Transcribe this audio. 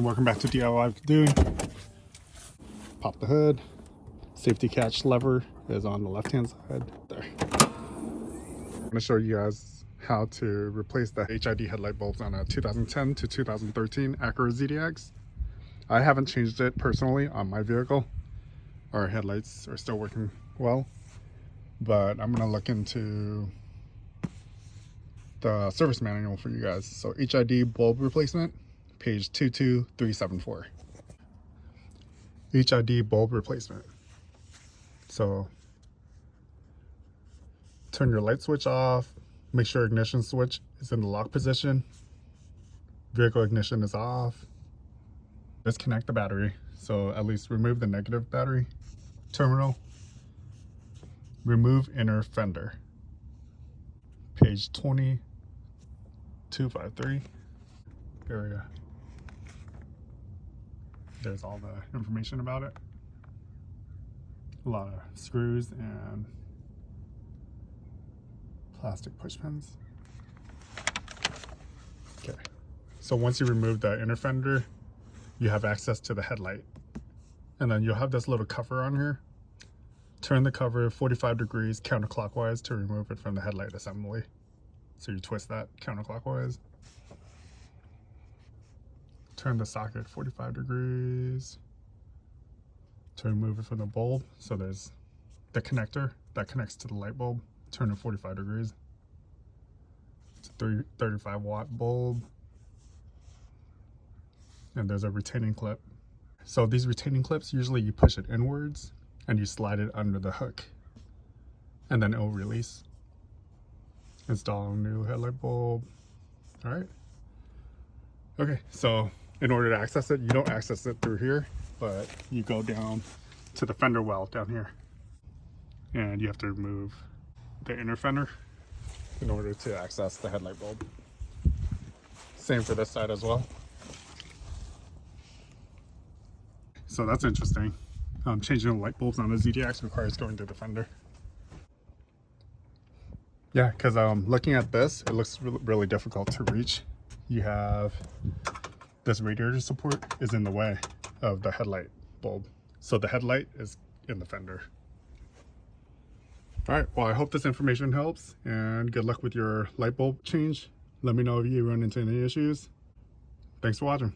welcome back to DIY Doing. Pop the hood. Safety catch lever is on the left hand side there. I'm going to show you guys how to replace the HID headlight bulbs on a 2010 to 2013 Acura ZDX. I haven't changed it personally on my vehicle. Our headlights are still working well, but I'm going to look into the service manual for you guys. So HID bulb replacement, page 22374. HID bulb replacement. So turn your light switch off, make sure ignition switch is in the lock position, vehicle ignition is off, disconnect the battery, so at least remove the negative battery terminal, remove inner fender, page 20253. There we go. There's all the information about it. A lot of screws and plastic push pins. Okay, so once you remove the inner fender, you have access to the headlight. And then you'll have this little cover on here. Turn the cover 45 degrees counterclockwise to remove it from the headlight assembly. So you twist that counterclockwise. Turn the socket 45 degrees to remove it from the bulb. So there's the connector that connects to the light bulb. Turn it 45 degrees. It's a 35 watt bulb. And there's a retaining clip. So these retaining clips, usually you push it inwards and you slide it under the hook, and then it'll release. Install a new headlight bulb. All right. Okay, so in order to access it, you don't access it through here, but you go down to the fender well down here, and you have to remove the inner fender in order to access the headlight bulb. Same for this side as well. So that's interesting. Changing the light bulbs on the ZDX requires going through the fender. Yeah, because looking at this, it looks really difficult to reach. You have this radiator support is in the way of the headlight bulb. So the headlight is in the fender. All right, well, I hope this information helps, and good luck with your light bulb change. Let me know if you run into any issues. Thanks for watching.